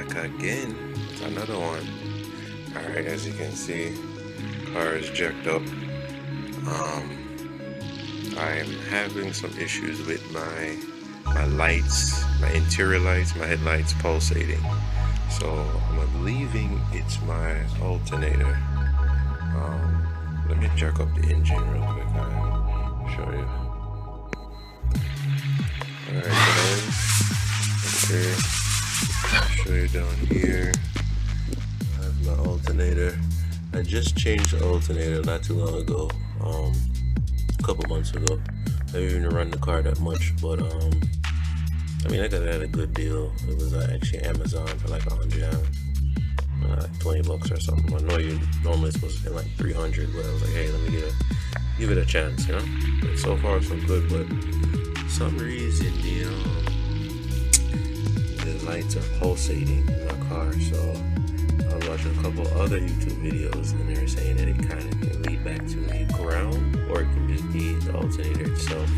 back again with another one. Alright, as you can see, car is jacked up. I'm having some issues with my lights, my interior lights, my headlights pulsating. So I'm believing it's my alternator. Let me check up the engine real quick and show you. Alright guys, okay, show you down here. I have my alternator. I just changed the alternator not too long ago, a couple months ago. I didn't even run the car that much, but I mean, I got it at a good deal. It was actually Amazon for like 20 bucks or something. I know you're normally supposed to pay like 300, but I was like, hey, let me give it a chance, you know. But so far so good, but for some reason the lights are pulsating in my car. So I was watching a couple other YouTube videos, and they were saying that it kind of can lead back to the ground, or it can just be the alternator itself.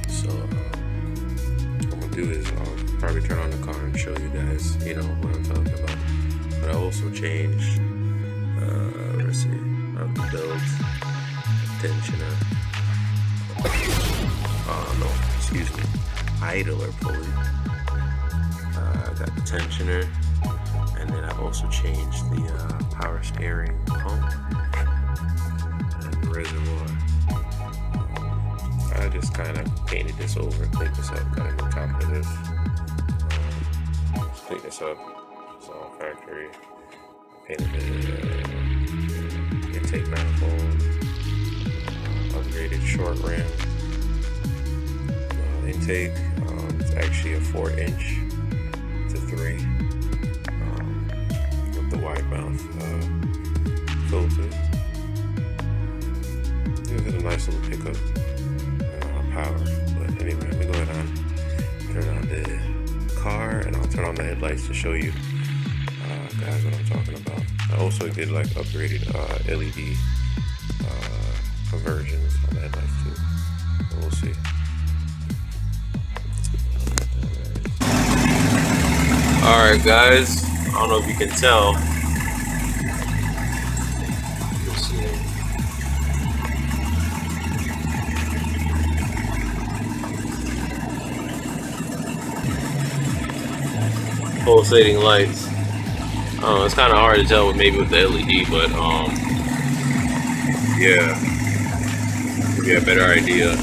So what I'm gonna do is I'll probably turn on the car and show you guys, you know, what I'm talking about. But I also changed, let's see, the belt tensioner. No, excuse me, idler pulley. I got the tensioner, and then I also changed the power steering pump and the reservoir. I just kind of painted this over, cleaned this up, got a new top of this. Let's clean this up. It's all factory. Painted the intake manifold, upgraded short rim. Intake, it's actually a 4-inch to 3 with the wide mouth filter. Gives it a nice little pickup power. But anyway, let me go ahead and turn on the car, and I'll turn on the headlights to show you guys what I'm talking about. I also did like upgraded LED conversions on the headlights too. So we'll see. Alright guys, I don't know if you can tell. Let's see. Pulsating lights. It's kind of hard to tell maybe with the LED, but yeah, give you a better idea.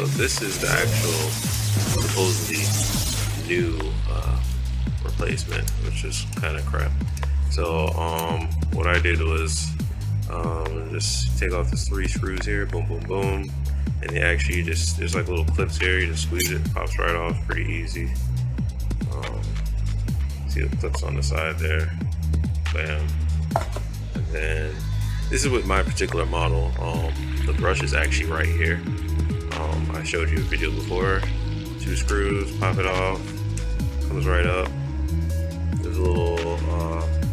So this is the actual supposedly new replacement, which is kind of crap. So what I did was just take off the 3 screws here, boom boom boom, and they actually just, there's like little clips here, you just squeeze it, pops right off, pretty easy. See the clips on the side there, bam. And then this is with my particular model. The brush is actually right here. I showed you a video before. 2 screws, pop it off, comes right up. There's a little,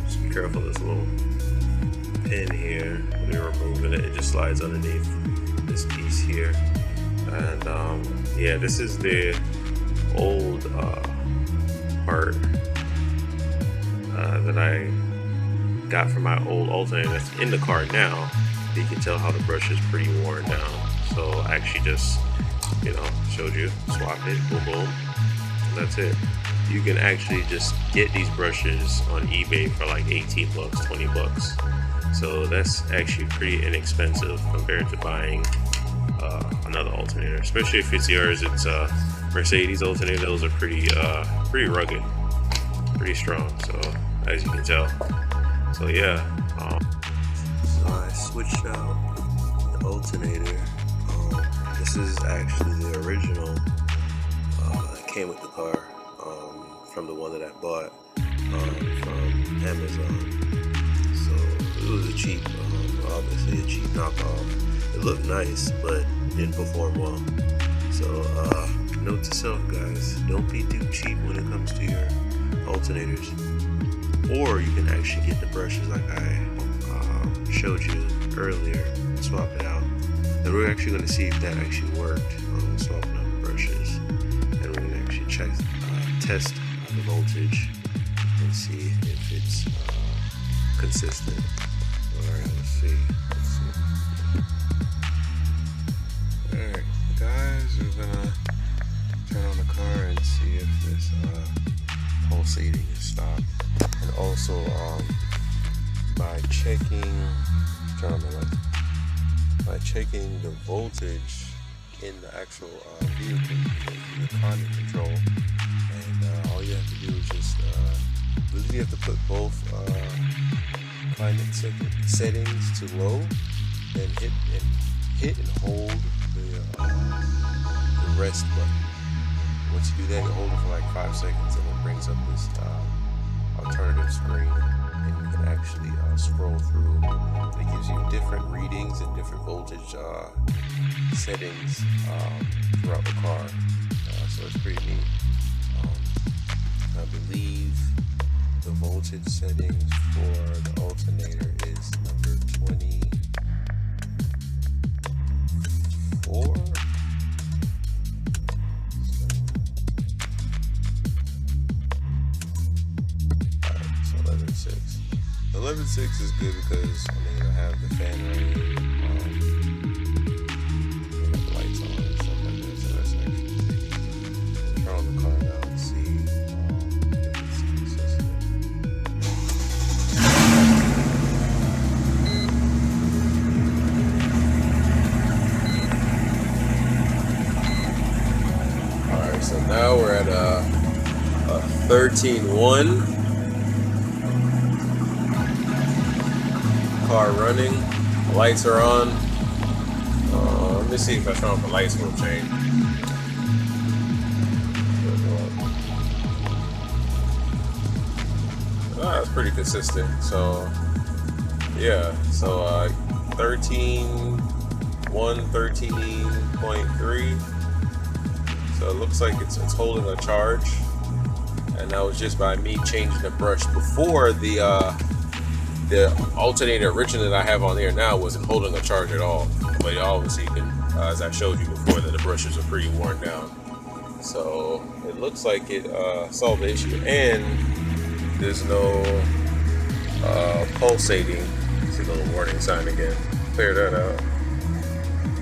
just be careful, there's a little pin here. When you're removing it, it just slides underneath this piece here. And yeah, this is the old part that I got from my old alternator that's in the car now. You can tell how the brush is pretty worn down. So I actually just, you know, showed you, swap it, boom boom, and that's it. You can actually just get these brushes on eBay for like 18 bucks, 20 bucks. So that's actually pretty inexpensive compared to buying another alternator, especially if it's yours. It's Mercedes alternator. Those are pretty rugged, pretty strong. So as you can tell. So yeah. So I switched out the alternator. This is actually the original that came with the car, from the one that I bought from Amazon. So it was a cheap, obviously a cheap knockoff. It looked nice, but didn't perform well. So note to self, guys, don't be too cheap when it comes to your alternators. Or you can actually get the brushes like I showed you earlier, swap it out. And we're actually going to see if that actually worked, swapping out the brushes. And we're going to actually test the voltage and see if it's consistent. Alright, let's see. Alright, guys, we're going to turn on the car and see if this pulsating is stopped. And also, by checking, turn on the light. By checking the voltage in the actual vehicle, the climate control, and all you have to do is just really have to put both climate settings to low, and hit and hold the rest button. Once you do that, you hold it for like 5 seconds, and it brings up this alternative screen, and you can actually scroll through. It gives you different readings and different voltage settings throughout the car, so it's pretty neat. I believe the voltage settings for the alternator is number 24. So 11.6 is good because I have the fan running, we have the lights on and stuff like that, so that's actually pretty. Turn on the car now and see if it's consistent. Alright, so now we're at a 13.1. Car running, the lights are on. Let me see if I turn off the lights will change. That's pretty consistent. So yeah, so 13.1, 13.3. So it looks like it's holding a charge, and that was just by me changing the brush. Before the alternator original that I have on here now wasn't holding a charge at all, but obviously you can, as I showed you before, that the brushes are pretty worn down. So it looks like it solved the issue, and there's no pulsating. See the little warning sign again. Clear that out.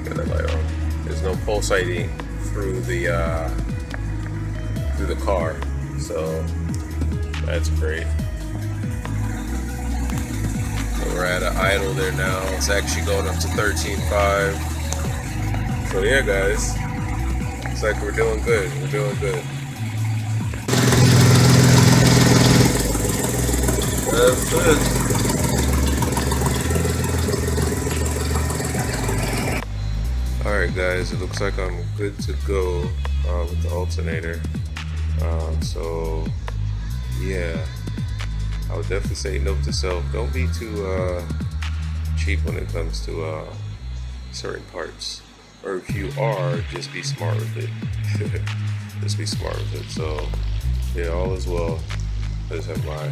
Get that light on. There's no pulsating through the car, so that's great. We're at an idle there now. It's actually going up to 13.5. So yeah, guys, looks like we're doing good. We're doing good. That's good. Alright guys, it looks like I'm good to go with the alternator. So yeah, I would definitely say note to self, don't be too cheap when it comes to certain parts. Or if you are, just be smart with it. Just be smart with it. So yeah, all is well. I just have my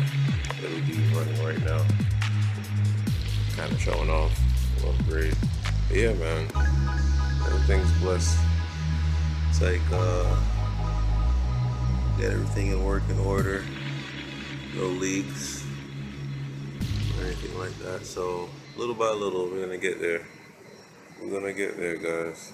LED running right now. Kind of showing off. Well, great. But yeah, man. Everything's blessed. It's like got everything in working order. No leaks or anything like that. So little by little we're gonna get there. We're gonna get there, guys.